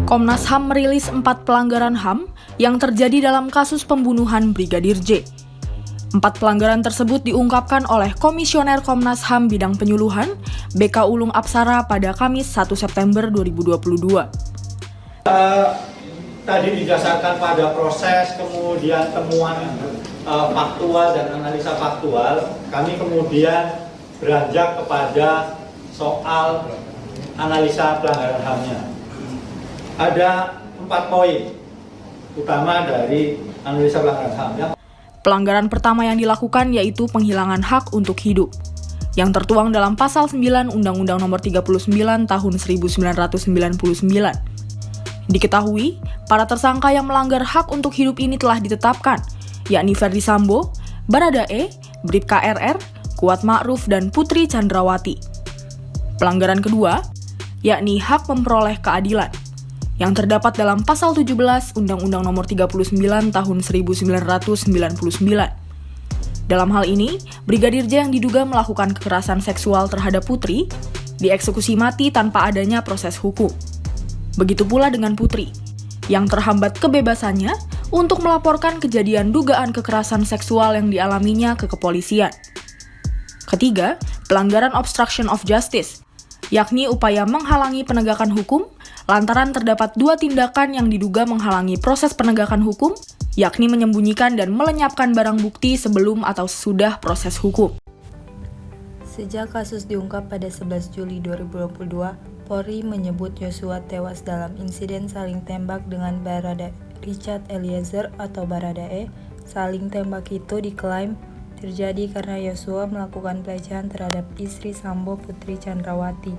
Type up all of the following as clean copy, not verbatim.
Komnas HAM merilis 4 pelanggaran HAM yang terjadi dalam kasus pembunuhan Brigadir J. 4 pelanggaran tersebut diungkapkan oleh Komisioner Komnas HAM bidang penyuluhan, BK Ulung Apsara pada Kamis 1 September 2022. Tadi didasarkan pada proses, kemudian temuan faktual dan analisa faktual, kami kemudian beranjak kepada soal analisa pelanggaran HAM-nya. Ada 4 poin utama dari analisa pelanggaran HAM. Pelanggaran pertama yang dilakukan yaitu penghilangan hak untuk hidup, yang tertuang dalam Pasal 9 Undang-Undang Nomor 39 Tahun 1999. Diketahui, para tersangka yang melanggar hak untuk hidup ini telah ditetapkan, yakni Ferdi Sambo, Baradae, Bribka RR, Kuat Ma'ruf, dan Putri Chandrawati. Pelanggaran kedua, yakni hak memperoleh keadilan, yang terdapat dalam Pasal 17 Undang-Undang Nomor 39 Tahun 1999. Dalam hal ini, Brigadir J yang diduga melakukan kekerasan seksual terhadap Putri dieksekusi mati tanpa adanya proses hukum. Begitu pula dengan Putri, yang terhambat kebebasannya untuk melaporkan kejadian dugaan kekerasan seksual yang dialaminya ke kepolisian. Ketiga, pelanggaran obstruction of justice, yakni upaya menghalangi penegakan hukum lantaran terdapat 2 tindakan yang diduga menghalangi proses penegakan hukum, yakni menyembunyikan dan melenyapkan barang bukti sebelum atau sesudah proses hukum. Sejak kasus diungkap pada 11 Juli 2022, Polri menyebut Yosua tewas dalam insiden saling tembak dengan Barada Richard Eliezer atau Baradae. Saling tembak itu diklaim terjadi karena Yosua melakukan pelecehan terhadap istri Sambo Putri Chandrawati.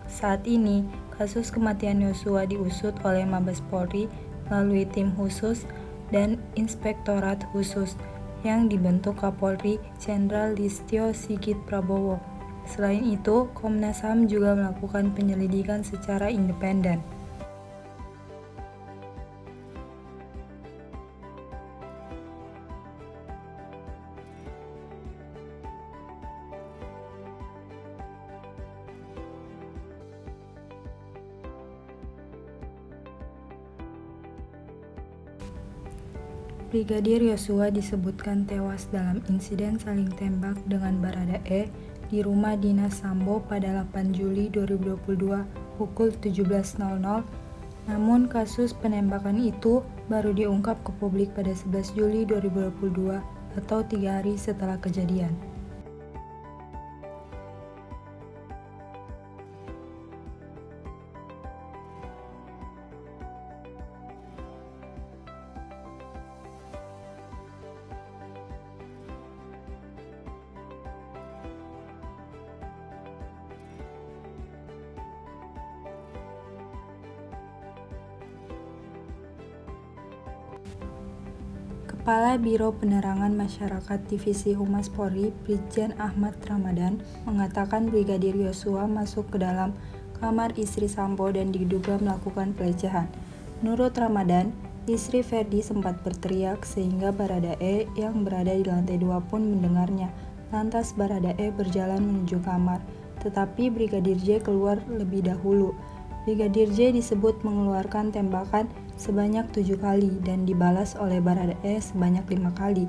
Saat ini, kasus kematian Yosua diusut oleh Mabes Polri melalui tim khusus dan Inspektorat Khusus yang dibentuk Kapolri Jenderal Listio Sigit Prabowo. Selain itu, Komnas HAM juga melakukan penyelidikan secara independen. Brigadir Yosua disebutkan tewas dalam insiden saling tembak dengan Baradae di rumah dinas Sambo pada 8 Juli 2022 pukul 17.00. Namun kasus penembakan itu baru diungkap ke publik pada 11 Juli 2022 atau 3 hari setelah kejadian. Kepala Biro Penerangan Masyarakat Divisi Humas Polri, Brigjen Ahmad Ramadan, mengatakan Brigadir Yosua masuk ke dalam kamar istri Sambo dan diduga melakukan pelecehan. Menurut Ramadan, istri Ferdi sempat berteriak sehingga Baradae yang berada di lantai 2 pun mendengarnya. Lantas Baradae berjalan menuju kamar, tetapi Brigadir J keluar lebih dahulu. Brigadir J disebut mengeluarkan tembakan sebanyak 7 kali dan dibalas oleh Baradae sebanyak 5 kali.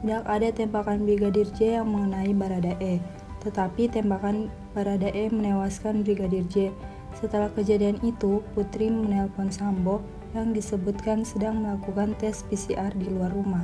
Tidak ada tembakan Brigadir J yang mengenai Baradae, tetapi tembakan Baradae menewaskan Brigadir J. Setelah kejadian itu, Putri menelpon Sambo yang disebutkan sedang melakukan tes PCR di luar rumah.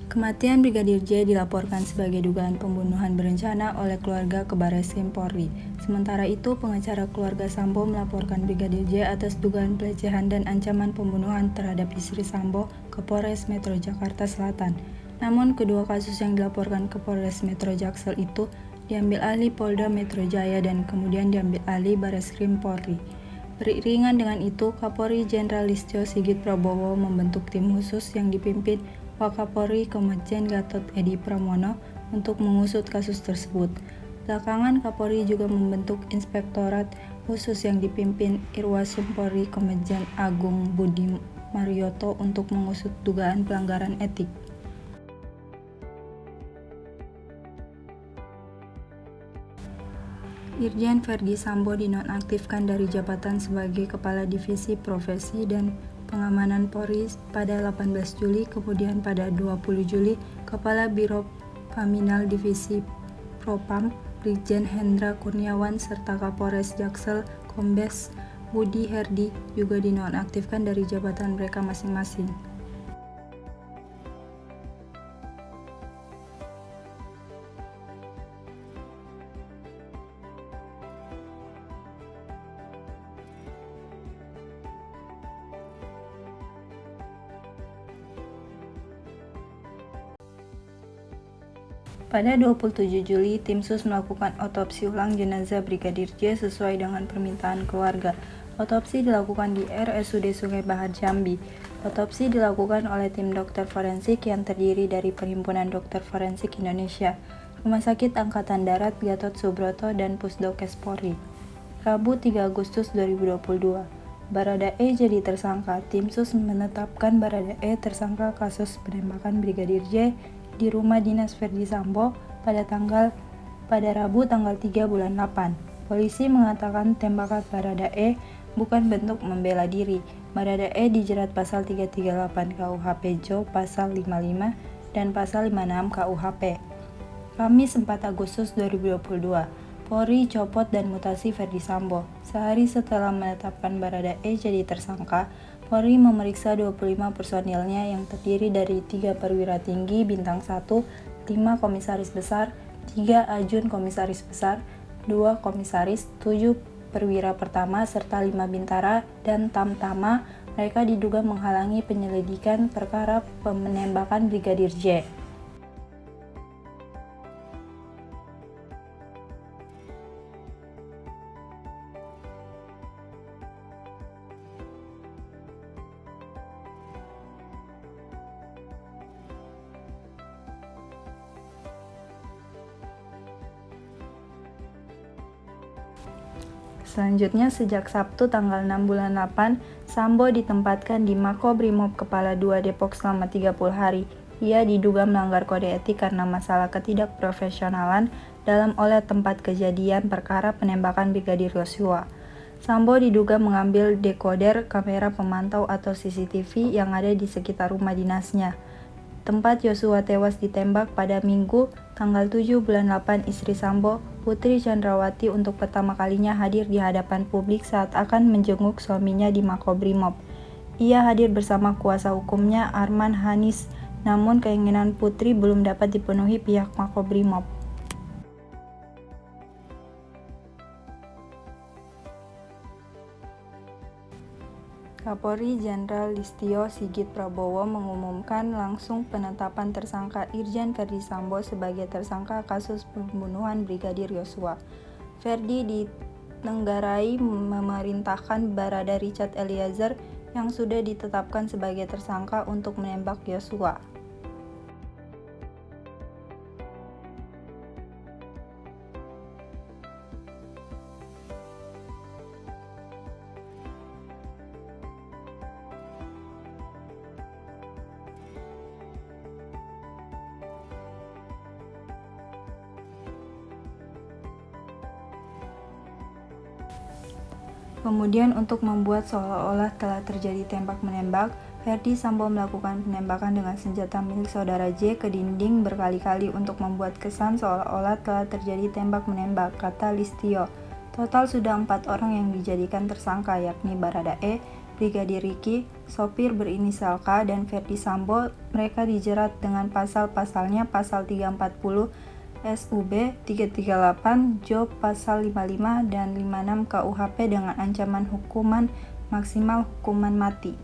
Kematian Brigadir J dilaporkan sebagai dugaan pembunuhan berencana oleh keluarga ke Barreskrim Polri. Sementara itu, pengacara keluarga Sambo melaporkan Brigadir J atas dugaan pelecehan dan ancaman pembunuhan terhadap istri Sambo ke Polres Metro Jakarta Selatan. Namun, kedua kasus yang dilaporkan ke Polres Metro Jaksel itu diambil alih Polda Metro Jaya dan kemudian diambil alih Barreskrim Polri. Beriringan dengan itu, Kapolri Jenderal Listio Sigit Prabowo membentuk tim khusus yang dipimpin Wakapolri Komjen Gatot Edi Pramono untuk mengusut kasus tersebut. Belakangan Kapolri juga membentuk inspektorat khusus yang dipimpin Irwasum Polri Komjen Agung Budi Marioto untuk mengusut dugaan pelanggaran etik. Irjen Verdi Sambo dinonaktifkan dari jabatan sebagai Kepala Divisi Profesi dan Pengamanan Polri pada 18 Juli, kemudian pada 20 Juli, Kepala Biro Paminal Divisi Propam Brigjen Hendra Kurniawan serta Kapolres Jaksel Kombes Budi Herdi juga dinonaktifkan dari jabatan mereka masing-masing. Pada 27 Juli, tim sus melakukan otopsi ulang jenazah Brigadir J sesuai dengan permintaan keluarga. Otopsi dilakukan di RSUD Sungai Bahar Jambi. Otopsi dilakukan oleh tim dokter forensik yang terdiri dari Perhimpunan Dokter Forensik Indonesia, Rumah Sakit Angkatan Darat Gatot Subroto, dan Pusdokes Polri. Rabu 3 Agustus 2022, Baradae jadi tersangka. Tim sus menetapkan Baradae tersangka kasus penembakan Brigadir J di rumah dinas Verdi Sambo pada Rabu tanggal 3 bulan 8. Polisi mengatakan tembakan Baradae bukan bentuk membela diri. Baradae dijerat pasal 338 KUHP JO, pasal 55 dan pasal 56 KUHP. Kamis 4 Agustus 2022, Polri copot dan mutasi Verdi Sambo. Sehari setelah menetapkan Baradae jadi tersangka, Polri memeriksa 25 personilnya yang terdiri dari 3 perwira tinggi bintang 1, 5 komisaris besar, 3 ajun komisaris besar, 2 komisaris, 7 perwira pertama, serta 5 bintara dan tamtama. Mereka diduga menghalangi penyelidikan perkara penembakan Brigadir J. Selanjutnya, sejak Sabtu tanggal 6 bulan 8, Sambo ditempatkan di Makobrimob Kepala 2 Depok selama 30 hari. Ia diduga melanggar kode etik karena masalah ketidakprofesionalan dalam olah tempat kejadian perkara penembakan Brigadir Yosua. Sambo diduga mengambil dekoder kamera pemantau atau CCTV yang ada di sekitar rumah dinasnya, tempat Yosua tewas ditembak pada Minggu tanggal 7 bulan 8. Istri Sambo, Putri Chandrawati, untuk pertama kalinya hadir di hadapan publik saat akan menjenguk suaminya di Makobrimob. Ia hadir bersama kuasa hukumnya Arman Hanis, namun keinginan Putri belum dapat dipenuhi pihak Makobrimob. Kapolri Jenderal Listio Sigit Prabowo mengumumkan langsung penetapan tersangka Irjen Verdi Sambo sebagai tersangka kasus pembunuhan Brigadir Yosua. Verdi ditenggarai memerintahkan Barada Richard Eliezer yang sudah ditetapkan sebagai tersangka untuk menembak Yosua. Kemudian untuk membuat seolah-olah telah terjadi tembak-menembak, Verdi Sambo melakukan penembakan dengan senjata milik saudara J ke dinding berkali-kali untuk membuat kesan seolah-olah telah terjadi tembak-menembak, kata Listio. Total sudah 4 orang yang dijadikan tersangka, yakni Baradae, Brigadir Riki, sopir berinisial K, dan Verdi Sambo. Mereka dijerat dengan pasal-pasalnya pasal 340, SUB 338, JOB pasal 55 dan 56 KUHP dengan ancaman hukuman maksimal hukuman mati.